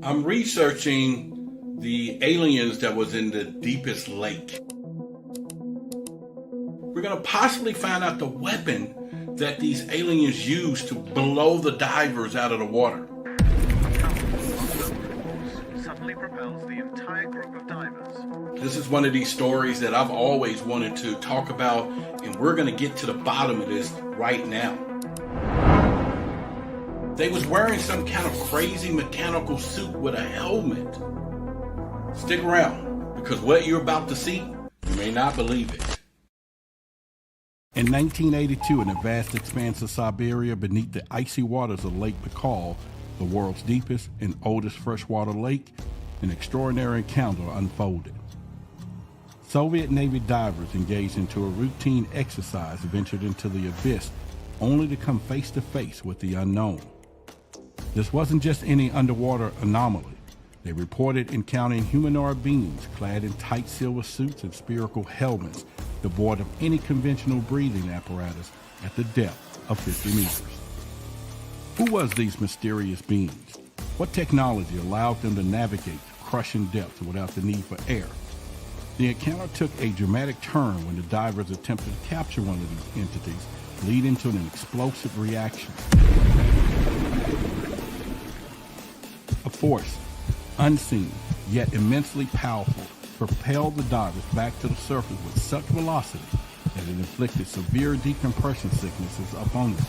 I'm researching the aliens that was in the deepest lake. We're going to possibly find out the weapon that these aliens used to blow the divers out of the water. Suddenly propels the entire group of divers. This is one of these stories that I've always wanted to talk about, and we're going to get to the bottom of this right now. They was wearing some kind of crazy mechanical suit with a helmet. Stick around, because what you're about to see, you may not believe it. In 1982, in the vast expanse of Siberia beneath the icy waters of Lake Baikal, the world's deepest and oldest freshwater lake, an extraordinary encounter unfolded. Soviet Navy divers engaged into a routine exercise ventured into the abyss only to come face to face with the unknown. This wasn't just any underwater anomaly. They reported encountering humanoid beings clad in tight silver suits and spherical helmets, devoid of any conventional breathing apparatus at the depth of 50 meters. Who was these mysterious beings? What technology allowed them to navigate the crushing depths without the need for air? The encounter took a dramatic turn when the divers attempted to capture one of these entities, leading to an explosive reaction. A force, unseen yet immensely powerful, propelled the divers back to the surface with such velocity that it inflicted severe decompression sicknesses upon them.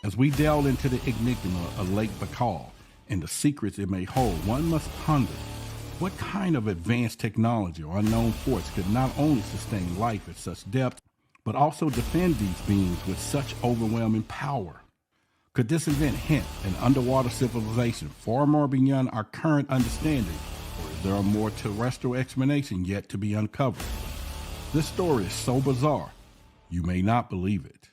As we delve into the enigma of Lake Baikal and the secrets it may hold, one must ponder what kind of advanced technology or unknown force could not only sustain life at such depth, but also defend these beings with such overwhelming power. Could this event hint an underwater civilization far more beyond our current understanding, or is there a more terrestrial explanation yet to be uncovered? This story is so bizarre, you may not believe it.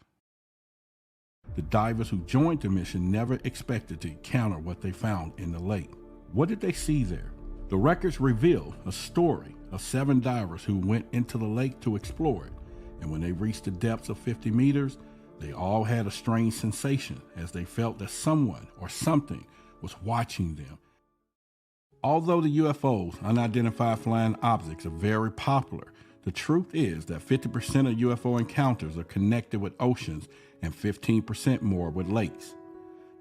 The divers who joined the mission never expected to encounter what they found in the lake. What did they see there? The records reveal a story of 7 divers who went into the lake to explore it, and when they reached the depths of 50 meters, they all had a strange sensation as they felt that someone or something was watching them. Although the UFOs, unidentified flying objects, are very popular, the truth is that 50% of UFO encounters are connected with oceans and 15% more with lakes.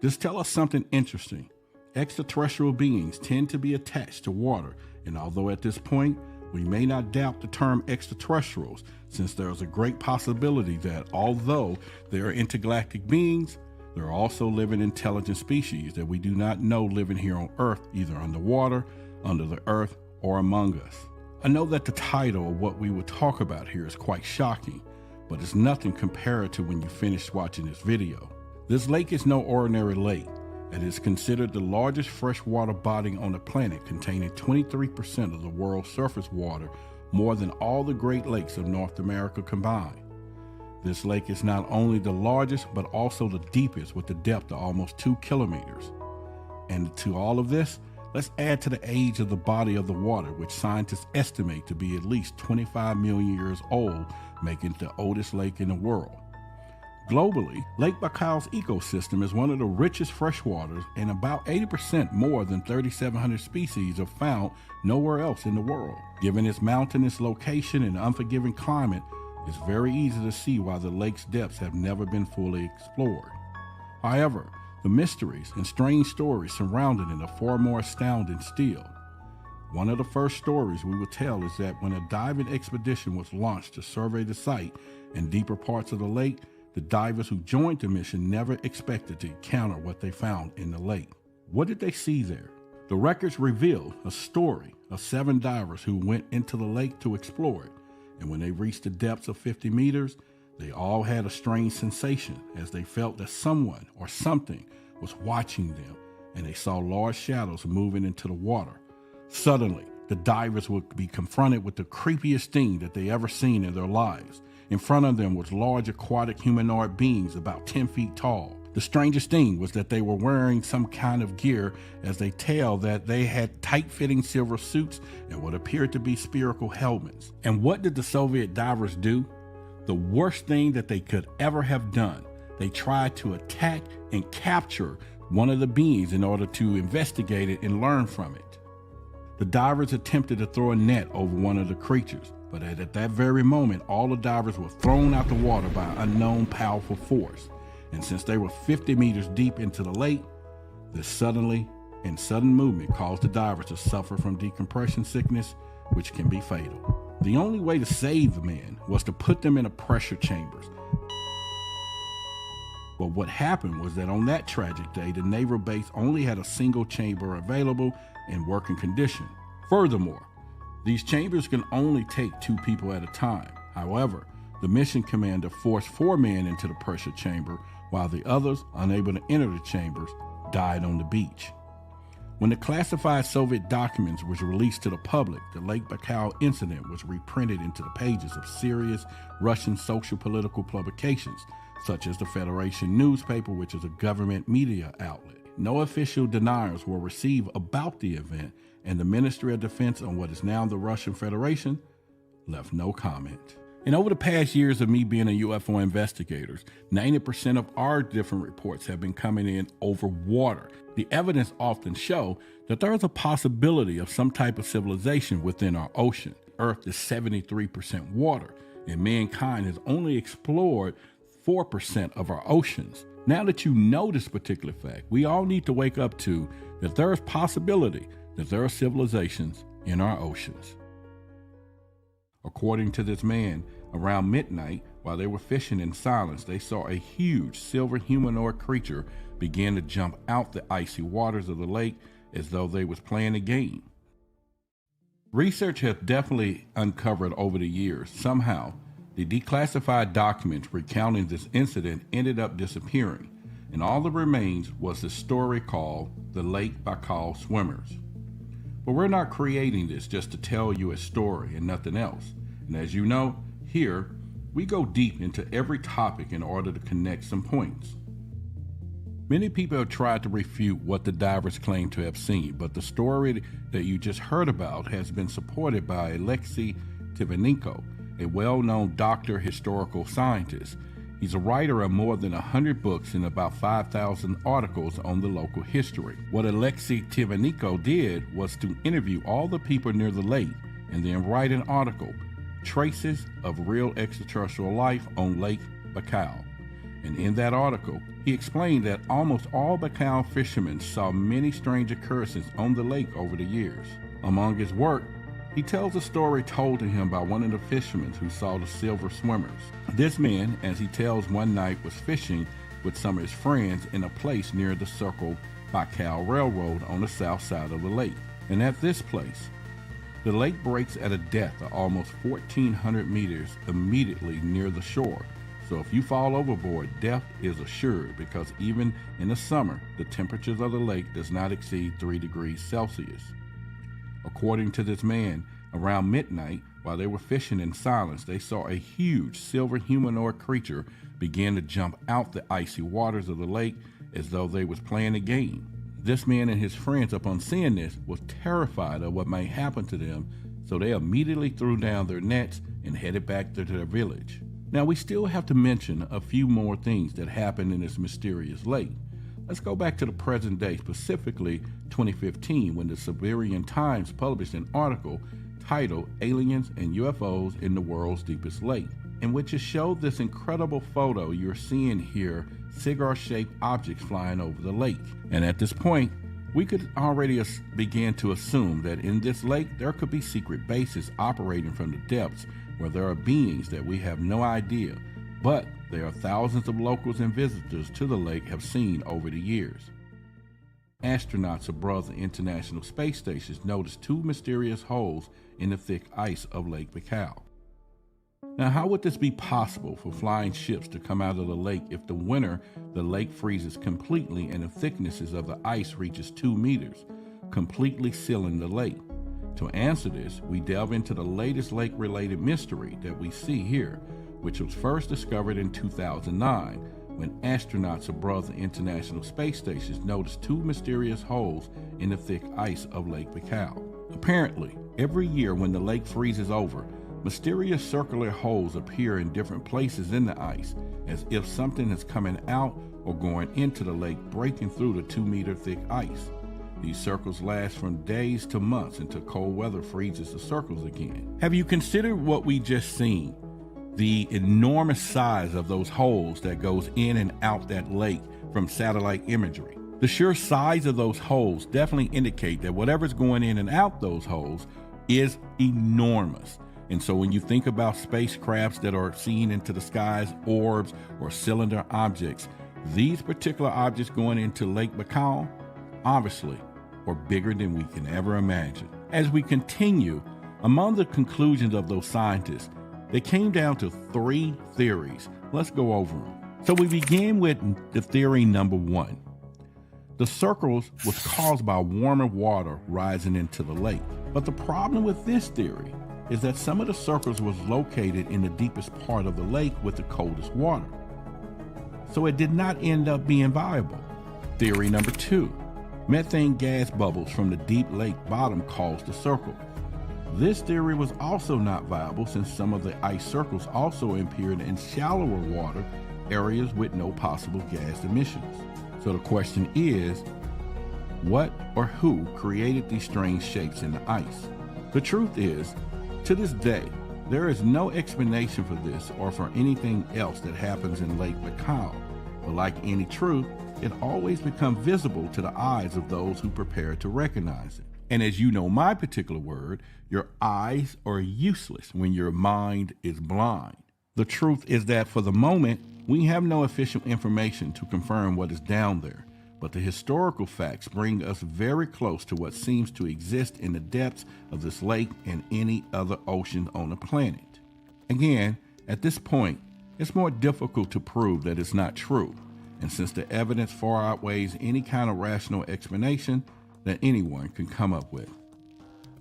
This tells us something interesting. Extraterrestrial beings tend to be attached to water, and although at this point we may not doubt the term extraterrestrials, since there is a great possibility that although they are intergalactic beings, there are also living intelligent species that we do not know living here on Earth, either underwater, under the earth, or among us. I know that the title of what we will talk about here is quite shocking, but it's nothing compared to when you finish watching this video. This lake is no ordinary lake. It is considered the largest freshwater body on the planet, containing 23% of the world's surface water, more than all the Great Lakes of North America combined. This lake is not only the largest, but also the deepest, with a depth of almost 2 kilometers. And to all of this, let's add to the age of the body of the water, which scientists estimate to be at least 25 million years old, making it the oldest lake in the world. Globally, Lake Baikal's ecosystem is one of the richest freshwaters, and about 80% more than 3,700 species are found nowhere else in the world. Given its mountainous location and unforgiving climate, it's very easy to see why the lake's depths have never been fully explored. However, the mysteries and strange stories surrounding it are far more astounding still. One of the first stories we will tell is that when a diving expedition was launched to survey the site and deeper parts of the lake, the divers who joined the mission never expected to encounter what they found in the lake. What did they see there? The records reveal a story of 7 divers who went into the lake to explore it, and when they reached the depths of 50 meters, they all had a strange sensation as they felt that someone or something was watching them, and they saw large shadows moving into the water. Suddenly, the divers would be confronted with the creepiest thing that they ever seen in their lives. In front of them was large aquatic humanoid beings about 10 feet tall. The strangest thing was that they were wearing some kind of gear, as they tell that they had tight-fitting silver suits and what appeared to be spherical helmets. And what did the Soviet divers do? The worst thing that they could ever have done. They tried to attack and capture one of the beings in order to investigate it and learn from it. The divers attempted to throw a net over one of the creatures, but at that very moment, all the divers were thrown out the water by an unknown powerful force. And since they were 50 meters deep into the lake, this sudden movement caused the divers to suffer from decompression sickness, which can be fatal. The only way to save the men was to put them in a pressure chambers. But what happened was that on that tragic day, the naval base only had a single chamber available in working condition. Furthermore, these chambers can only take 2 people at a time. However, the mission commander forced 4 men into the pressure chamber, while the others, unable to enter the chambers, died on the beach. When the classified Soviet documents was released to the public, the Lake Baikal incident was reprinted into the pages of serious Russian social political publications, such as the Federation newspaper, which is a government media outlet. No official denials were received about the event, and the Ministry of Defense on what is now the Russian Federation left no comment. And over the past years of me being a UFO investigator, 90% of our different reports have been coming in over water. The evidence often show that there is a possibility of some type of civilization within our ocean. Earth is 73% water, and mankind has only explored 4% of our oceans. Now that you know this particular fact, we all need to wake up to that there is possibility that there are civilizations in our oceans. According to this man, around midnight, while they were fishing in silence, they saw a huge silver humanoid creature begin to jump out the icy waters of the lake as though they was playing a game. Research has definitely uncovered over the years. Somehow, the declassified documents recounting this incident ended up disappearing, and all that remains was the story called the Lake Baikal Swimmers. But we're not creating this just to tell you a story and nothing else. And as you know, here, we go deep into every topic in order to connect some points. Many people have tried to refute what the divers claim to have seen, but the story that you just heard about has been supported by Alexei Tivenenko, a well-known doctor historical scientist. He's a writer of more than 100 books and about 5,000 articles on the local history. What Alexei Tivenenko did was to interview all the people near the lake and then write an article, Traces of Real Extraterrestrial Life on Lake Baikal. And in that article, he explained that almost all Baikal fishermen saw many strange occurrences on the lake over the years. Among his work, he tells a story told to him by one of the fishermen who saw the silver swimmers. This man, as he tells, one night was fishing with some of his friends in a place near the Circle Baikal Railroad on the south side of the lake. And at this place, the lake breaks at a depth of almost 1,400 meters immediately near the shore. So if you fall overboard, death is assured, because even in the summer, the temperatures of the lake does not exceed 3 degrees Celsius. According to this man, around midnight, while they were fishing in silence, they saw a huge silver humanoid creature begin to jump out the icy waters of the lake as though they was playing a game. This man and his friends, upon seeing this, was terrified of what might happen to them, so they immediately threw down their nets and headed back to their village. Now, we still have to mention a few more things that happened in this mysterious lake. Let's go back to the present day, specifically 2015, when the Siberian Times published an article titled Aliens and UFOs in the World's Deepest Lake, in which it showed this incredible photo you're seeing here, cigar-shaped objects flying over the lake. And at this point, we could already begin to assume that in this lake there could be secret bases operating from the depths where there are beings that we have no idea, but there are thousands of locals and visitors to the lake have seen over the years. Astronauts aboard the International Space Station noticed 2 mysterious holes in the thick ice of Lake Baikal. Now, how would this be possible for flying ships to come out of the lake if the winter the lake freezes completely and the thicknesses of the ice reaches 2 meters, completely sealing the lake? To answer this, we delve into the latest lake-related mystery that we see here, which was first discovered in 2009 when astronauts aboard the International Space Station noticed 2 mysterious holes in the thick ice of Lake Baikal. Apparently, every year when the lake freezes over, Mysterious circular holes appear in different places in the ice, as if something is coming out or going into the lake, breaking through the 2-meter thick ice. These circles last from days to months until cold weather freezes the circles again. Have you considered what we just seen? The enormous size of those holes that goes in and out that lake from satellite imagery. The sheer size of those holes definitely indicate that whatever's going in and out those holes is enormous. And so when you think about spacecrafts that are seen into the skies, orbs or cylinder objects, these particular objects going into Lake Baikal, obviously, are bigger than we can ever imagine. As we continue, among the conclusions of those scientists, they came down to 3 theories. Let's go over them. So we begin with the theory number 1. The circles was caused by warmer water rising into the lake. But the problem with this theory is that some of the circles was located in the deepest part of the lake with the coldest water. So it did not end up being viable. Theory number 2. Methane gas bubbles from the deep lake bottom caused the circle. This theory was also not viable since some of the ice circles also appeared in shallower water areas with no possible gas emissions. So the question is, what or who created these strange shapes in the ice? The truth is, to this day, there is no explanation for this or for anything else that happens in Lake Baikal. But like any truth, it always becomes visible to the eyes of those who prepare to recognize it. And as you know my particular word, your eyes are useless when your mind is blind. The truth is that for the moment, we have no official information to confirm what is down there, but the historical facts bring us very close to what seems to exist in the depths of this lake and any other ocean on the planet. Again, at this point, it's more difficult to prove that it's not true, and since the evidence far outweighs any kind of rational explanation that anyone can come up with.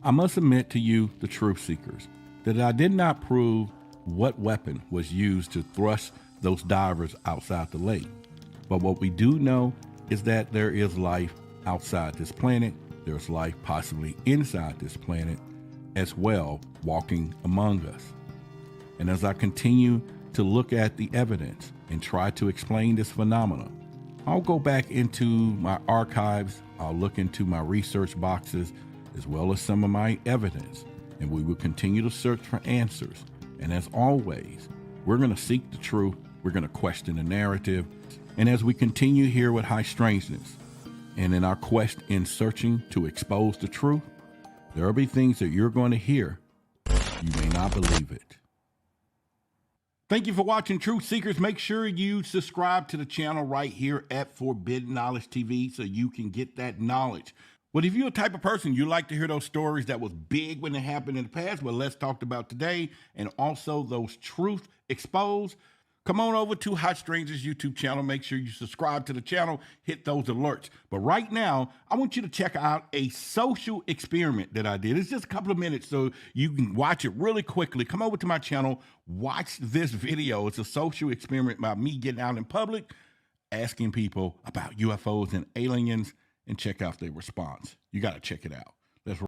I must admit to you, the truth seekers, that I did not prove what weapon was used to thrust those divers outside the lake. But what we do know is that there is life outside this planet. There's life possibly inside this planet as well, walking among us. And as I continue to look at the evidence and try to explain this phenomenon, I'll go back into my archives, I'll look into my research boxes, as well as some of my evidence, and we will continue to search for answers. And as always, we're going to seek the truth, we're going to question the narrative, and as we continue here with High Strangeness, and in our quest in searching to expose the truth, there will be things that you're going to hear. You may not believe it. Thank you for watching, Truth Seekers. Make sure you subscribe to the channel right here at Forbidden Knowledge TV so you can get that knowledge. But if you're a type of person, you like to hear those stories that was big when they happened in the past, well, let's talk about today, and also those truth exposed, come on over to Hot Strangers YouTube channel. Make sure you subscribe to the channel, hit those alerts. But right now, I want you to check out a social experiment that I did. It's just a couple of minutes so you can watch it really quickly. Come over to my channel, watch this video. It's a social experiment about me getting out in public, asking people about UFOs and aliens, and check out their response. You got to check it out.